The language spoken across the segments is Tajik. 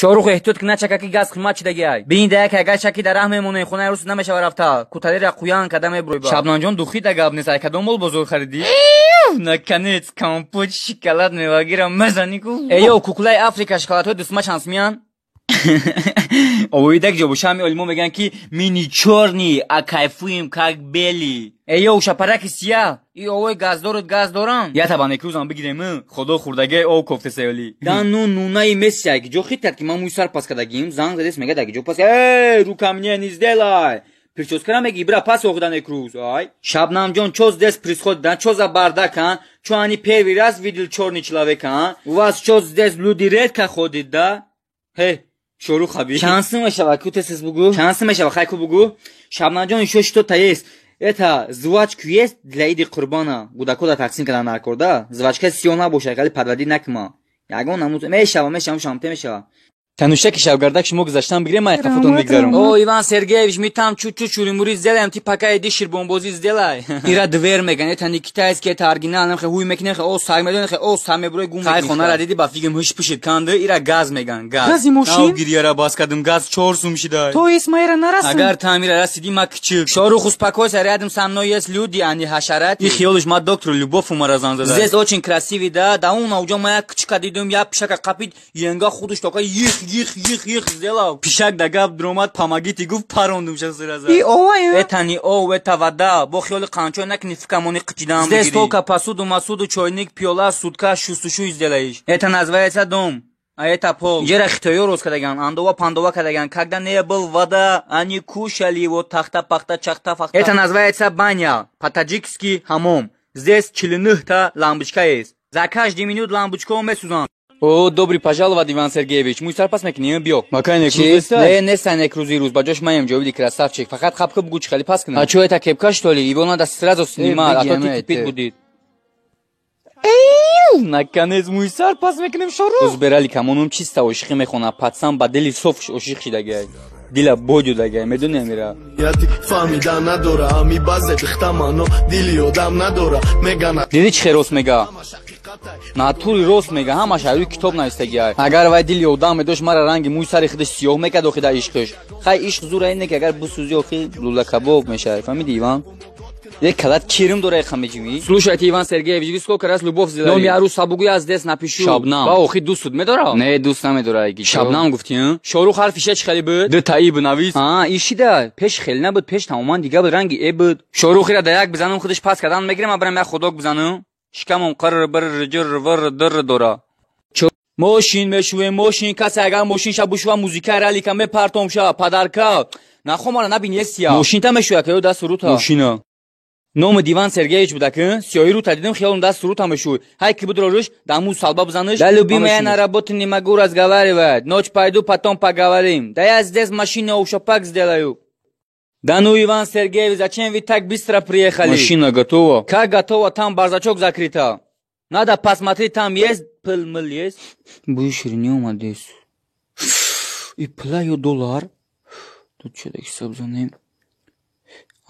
شاروخ احتیاط کنه چککی گاز خدمت چی دیگه ببین دیگه که اگر چکی در راه میمونه خونه روز نمیشه رفته کوتالی را قویان کدام بروی با شبنان جان دوخی دیگه اب نیست کدام مول بزرگ خریدی نکنیت کامپوت شکلات میوگیرم مزانی کو ایو کوکولای آفریقا شکلات دسما شانس میان اویدک جو شامی علمو میگن که مینی چورنی اکایفویم کاک بیلی ایو شپرک سیاه ای اوی گاز دارم یا تبا نکروزم بگیرم خدا خوردگه او کوفته سیالی دان نونای مسیه که جو خیتر که ما موسار پاس کدگیم زنگ زدیس میگه دگه جو پاس رو کامنیه نیزدلای پرچوز کرم میگی برا پاس اوخدن نکروز آی شبنم جون چوز دس پریس خوددن چوزا باردکن چوانی پیویراز ویدیل چورنی چلاوه کن واس چوز دس بلودی رد که خودید دا هی شروع خبی شانسم میشه کوت سس بگو شانسم میشه خای کو بگو شبنم جون شش تو تایست اتا زواج کیست دلیدی قربانا گوداکو دا تقسیم کردن نکرده زواج که سیونا باشه ولی پروردی نکما یگان نموز میشه شامته میشه تنوشه که شوگردک شما گذاشتم بگیرم من خفتون بگذارم او ایوان سرگیویچ میتام چو چوری زدم تی پکای دی شیربونبوزی زدلای ایرا دور میگن اتا نیکتایس که تارگینال نخه هوی میکنه خه او سایمدون خه او سامبروی گوم خای خونه را دیدی با فیگم هش پشید کنده ایرا گاز میگن گاز او گیریارا باز کدم گاز 4 سوم شیدای تو اسمایرا نرسن اگر تعمیر رسیدی ما کچک شارو خوس پاکوس рядом со мной есть люди они حشرات и خیالش ما دکتر любовь умаразан زده здесь очень красивый да он اونجا ما кичка دیدم یا пшака قапид ینگا خودش така їх сделал пишак дагаб дромат помогите гуфт парондум шасраза и овай этани о это вода бо хиёли қанчо накни фикамони қичидам здесь только посуду масуду чайник пиёла сутка шустушуй сделаешь это называется дом а это пол жера хитоё роз кардаган андова пандова кардаган когда не был вода они кушали его тахта пахта чахта фахта это называется баня по-таджикски хамом здесь 4 лампочка есть за каждый минут лампочку месузан О, добрый пожаловать, Иван Сергеевич. Мой старпас мекнем био. Макайне крузистай? Не сане крузирус. Баджош маем джовиди красавчик. Факат хапка бгуч хали паскна. А что это кепка что ли? Его надо сразу снимать, а то ты кипит будет. Наконец мой старпас мекнем шору. Узбирали камонум чисто ошихи мехона. Пацан ба дели софш оших шидагай. Дила бодю дагай. Медуне мира. Яти фамида надора. Ами базе бихтамано. Дили одам надора. Мегана. Диди чхе рос мега. натури рост мега ҳамаш ҳаёи китоб навистагиай агар вай дили одам медошт мара ранги мӯи сари худаш сиёҳ мекард охида ишқиш хай ишқ зура ине ки агар бисӯзи охи лулакабоб мешавад фаҳмиди иван як калат кирим дора хамеҷими слушайте иван сергеевич вы сколько раз любовь сделали номи аруса бугӯй аз дест напишу шабнам ва охи дӯст суд медора не дӯст намедора ки шабнам гуфти шорух ҳарфи шеч хели буд ду таи бинавис ишида пеш хели набуд пеш тамоман дига буд ранги э буд шорухира да як бизанам худаш пас кардан мегирам абрам як ходок бизанам شکمم قرر بر رجر ور در دورا ماشین مشوه ماشین کسی اگر ماشین شب بشوه موزیک رالی کم پرتم شب پدرکا نخو ما نبینی سیا ماشین تا مشوه که دست رو تا ماشینا نام دیوان سرگیچ بود که سیاهی رو تا دیدم خیالم دست رو تا مشوه های کی بود روش دامو سالبا بزنش دلوبی ما на работе не могу разговаривать ночь пойду потом поговорим да я здесь машину ушапак сделаю Да ну, Иван Сергеевич, зачем вы так быстро приехали? Машина готова. Как готова? Там бардачок закрыта. Надо посмотреть, там есть пыль есть. Будешь не умадись. И плаю доллар. Тут что так сабзанем.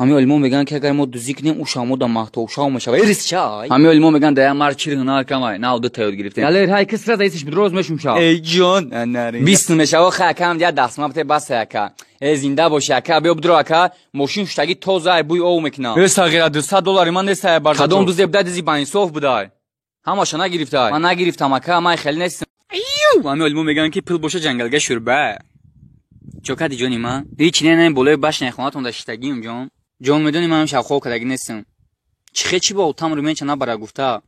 Ами олимон меган ки агар мо дузӣ кунем ушамо да маҳтовшав мешавад рисчай ами олимон меган да я марчир ҳунар камай на ода тайёр гирифтем галер ҳай кис раза исиш бидроз мешумшав эй ҷон анарин бист мешава хай акам я дастмапте бас ака эй зинда боши ака бё бидро ака мошин шутаги тоза буй ов мекунам эй сағира $200 ман нестая барда кадом дузе буда дизи банисоф будай ҳамаша нагирифтай ман нагирифтам ака ман хеле нестам ами олимон меган ки пил боша ҷангалга шурба чо кади ҷони ман ҳеч не болои башни хонатон да шитагим ҷон ҷон медони манам шавхо кадаги нестам чихе чи бо там рименча набара гуфта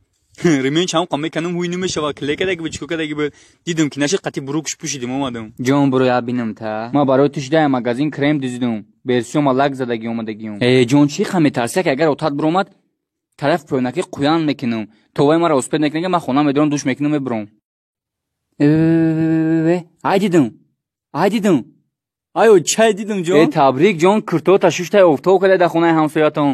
рименча ҳам қам меканам ҳуй намешава кле кадаги бо чико кадаги бо дидам ки наша қати бурукш пӯшидим омадам ҷон буро я бинам та ма барои ту шидаи магазин крем дизидам берсиёма лак задаги омадагиём ҷон чи ха метарсия ки агар отат биромад тараф пӯйнаки қуян мекунам товаи мара успед мекунага ман хона медорам душ мекунам мебиром ай дидам айо чай дидам ҷон табрик ҷон курто ташуштай офтоб кадай дар хонаи ҳамсоятон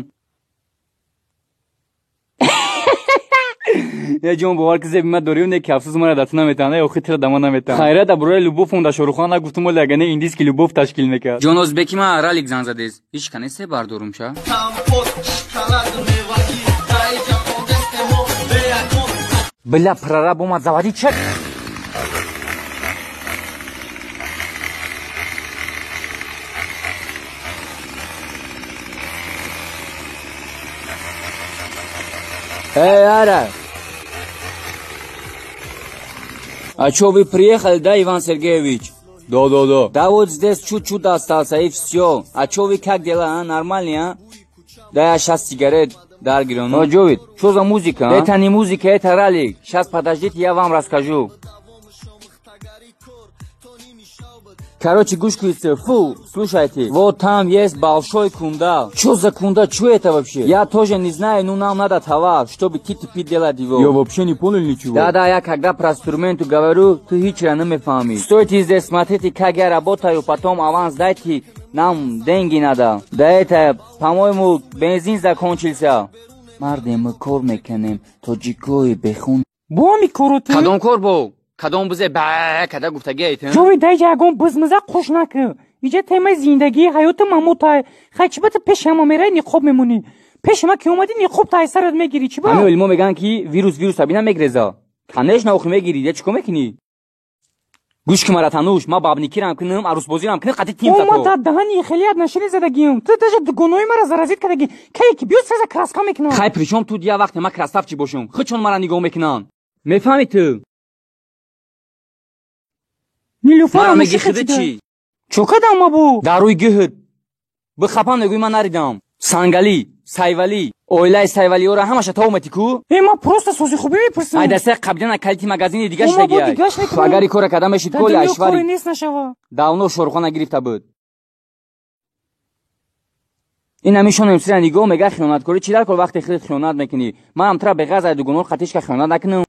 я ҷон бовар ки зебима дорим не ки афсӯс мара дар ту наметавам я охи тира дама наметавам хайра дар бораи любовам дар шорухона нагуфтум оли агар не индийски любов ташкил мекард ҷон озбеки ма ралик зан задез ҳеч канесе бардорум ша бля прораб омад завади чак Эй, Ара! А чё вы приехали, да, Иван Сергеевич? Да. Да вот здесь чуть-чуть остался, и все. А чё вы как дела, а? Нормально, а? Да я сейчас сигарет даргирю. Ну, Джовид, что за музыка, а? Это не музыка, это ралли. Сейчас подождите, я вам расскажу. Короче, гушкуется, фу, слушайте, вот там есть большой кундал. Что за кундал, что это вообще? Я тоже не знаю, но нам надо товар, чтобы теперь делать его. Я вообще не понял ничего. Да, я когда про инструмент говорю, ты ничего не поймешь. Стойте здесь, смотрите, как я работаю, потом аванс дайте, нам деньги надо. Да это, по-моему, бензин закончился. Марде, мы кор меканем, тоджикои бехун. Бо микору ты? Кадом кор бо? کدام بزه با کدا گفتگی ایتن جوی دای یگون بزمزه خوش نکه اینجا تم زندگی حیات مموت خچبت پیش ما میره نخوب میمونی پیش ما که اومدی نخوب تا سرت میگیری چی با همه علما میگن که ویروس ابینا میگرزا کنش ناخی میگیری چیکار میکنی گوش که مرا تنوش ما باب نیکیرم کنم عروس بازیرم کنم قطعی تیم زدم اومد دهنی خیلیت نشری زدگیم تو تاج گونوی مرا زرازیت کردگی کی بیو سزا کراسکا میکنم خای پریشم تو دیا وقت ما کراساف چی باشم خود چون مرا نگاه میکنن میفهمی تو نیلوفر میگی خیلی چی؟ چوکدم ما بو داروی گهد بخپام نگوی من نریدم سنگالی سایوالی اویلای سایوالی اورا همش تا اومدی کو ما پروست سوزی خوبی میپرسم ای دسته قبلا کلیتی مغازین دیگه شگی اگر کار کردم بشید کل اشواری نیست نشوا داونو شورخونه گرفته بود این همیشون امسری نگاه میگه خیانت کاری چی در کل وقت خیلی خیانت میکنی من هم ترا به غزه دو گنور خطیش که خیانت نکنم